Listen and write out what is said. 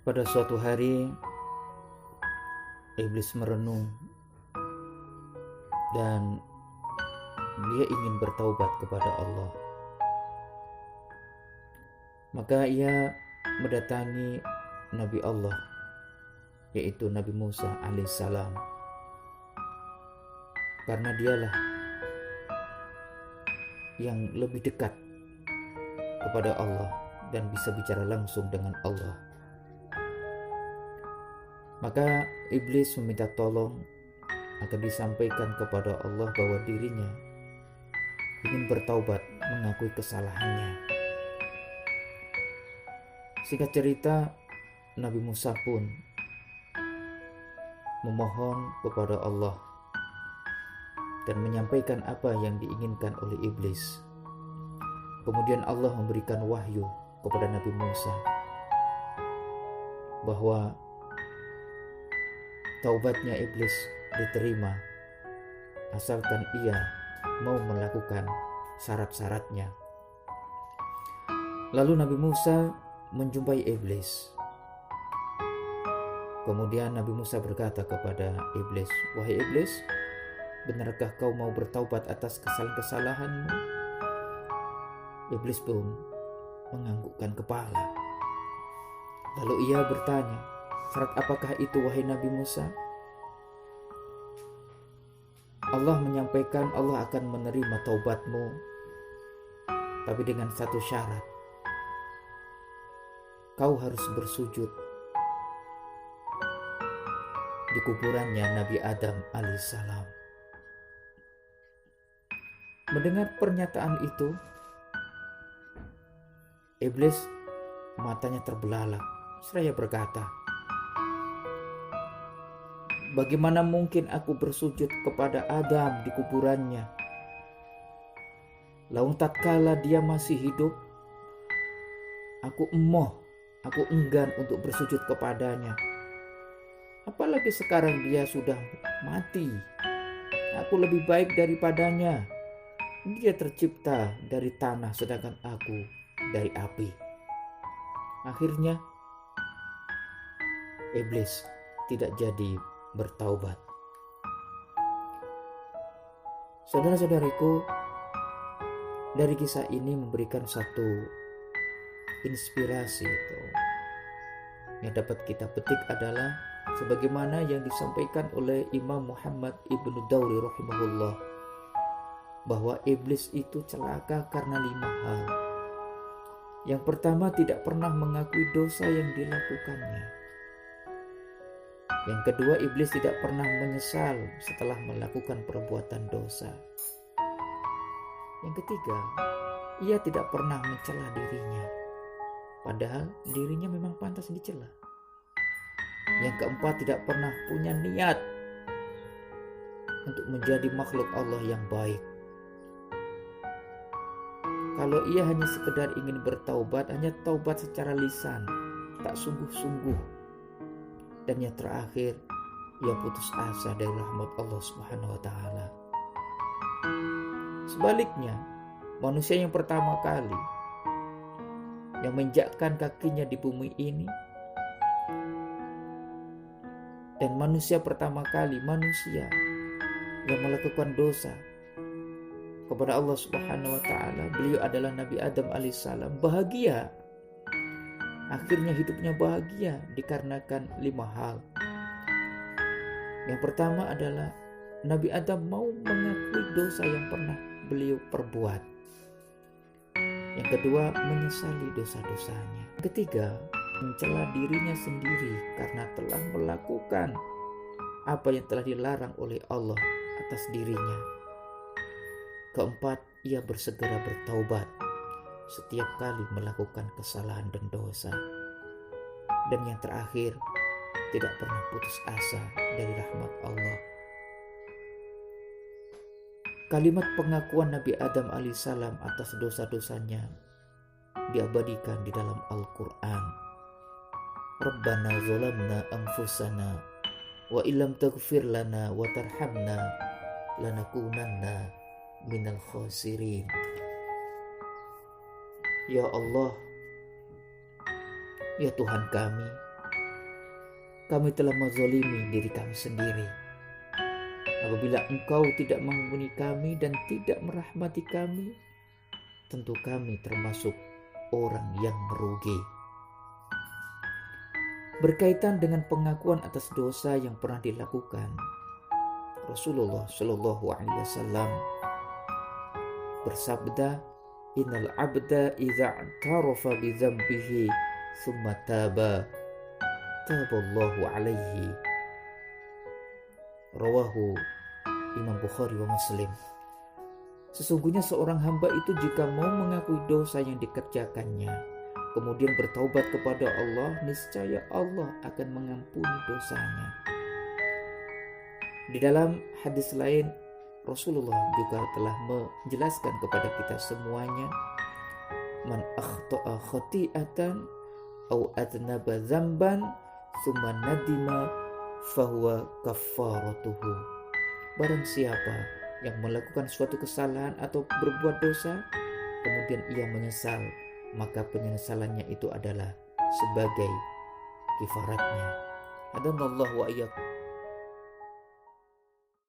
Pada suatu hari, iblis merenung dan dia ingin bertaubat kepada Allah. Maka ia mendatangi Nabi Allah, yaitu Nabi Musa alaihissalam, karena dialah yang lebih dekat kepada Allah dan bisa bicara langsung dengan Allah. Maka iblis meminta tolong agar disampaikan kepada Allah bahwa dirinya ingin bertaubat, mengakui kesalahannya. Singkat cerita, Nabi Musa pun memohon kepada Allah dan menyampaikan apa yang diinginkan oleh iblis. Kemudian Allah memberikan wahyu kepada Nabi Musa bahwa taubatnya iblis diterima asalkan ia mau melakukan syarat-syaratnya. Lalu Nabi Musa menjumpai iblis. Kemudian Nabi Musa berkata kepada iblis, "Wahai iblis, benarkah kau mau bertaubat atas kesalahan-kesalahanmu?" Iblis pun menganggukkan kepala. Lalu ia bertanya, "Syarat apakah itu, wahai Nabi Musa?" Allah menyampaikan Allah akan menerima taubatmu, tapi dengan satu syarat. Kau harus bersujud di kuburannya Nabi Adam alaihissalam. Mendengar pernyataan itu, iblis matanya terbelalak. Seraya berkata, "Bagaimana mungkin aku bersujud kepada Adam di kuburannya? Laung tatkala dia masih hidup, aku enggan untuk bersujud kepadanya. Apalagi sekarang dia sudah mati. Aku lebih baik daripadanya. Dia tercipta dari tanah sedangkan aku dari api." Akhirnya iblis tidak jadi bertaubat. Saudara-saudariku, dari kisah ini memberikan satu inspirasi yang dapat kita petik adalah sebagaimana yang disampaikan oleh Imam Muhammad ibnu Dawri rahimahullah, bahwa iblis itu celaka karena 5 hal. Yang pertama, tidak pernah mengakui dosa yang dilakukannya. Yang kedua, iblis tidak pernah menyesal setelah melakukan perbuatan dosa. Yang ketiga, ia tidak pernah mencela dirinya, padahal dirinya memang pantas dicela. Yang keempat, tidak pernah punya niat untuk menjadi makhluk Allah yang baik. Kalau ia hanya sekedar ingin bertaubat, hanya taubat secara lisan, tak sungguh-sungguh. Dan yang terakhir, ia putus asa dari rahmat Allah Subhanahu wa Ta'ala. Sebaliknya, manusia yang pertama kali yang menginjakkan kakinya di bumi ini, dan manusia pertama kali yang melakukan dosa kepada Allah Subhanahu wa Ta'ala, beliau adalah Nabi Adam alaihissalam. Bahagia, akhirnya hidupnya bahagia dikarenakan 5 hal. Yang pertama adalah Nabi Adam mau mengakui dosa yang pernah beliau perbuat. Yang kedua, menyesali dosa-dosanya. Yang ketiga, mencela dirinya sendiri karena telah melakukan apa yang telah dilarang oleh Allah atas dirinya. Keempat, ia bersegera bertaubat setiap kali melakukan kesalahan dan dosa. Dan yang terakhir, tidak pernah putus asa dari rahmat Allah. Kalimat pengakuan Nabi Adam alaihissalam atas dosa-dosanya diabadikan di dalam Al-Quran. Rabbana zalamna anfusana wa illam taghfir lana wa tarhamna lanakunanna minal khasirin. Ya Allah, ya Tuhan kami, kami telah menzalimi diri kami sendiri. Apabila Engkau tidak mengampuni kami dan tidak merahmati kami, tentu kami termasuk orang yang merugi. Berkaitan dengan pengakuan atas dosa yang pernah dilakukan, Rasulullah Shallallahu Alaihi Wasallam bersabda, "Innal abda idza i'tarafa bi dzambihi tsumma taba, taballahu alaihi." Rawahu Imam Bukhari wa Muslim. Sesungguhnya seorang hamba itu jika mau mengakui dosa yang dikerjakannya, kemudian bertaubat kepada Allah, niscaya Allah akan mengampuni dosanya. Di dalam hadis lain, Rasulullah juga telah menjelaskan kepada kita semuanya, man akhta'a khati'atan aw adnaba dzamban tsumma nadima fahuwa kaffaratuhu. Barang siapa yang melakukan suatu kesalahan atau berbuat dosa, kemudian ia menyesal, maka penyesalannya itu adalah sebagai kifaratnya. Hadanallahu wa iyyakum.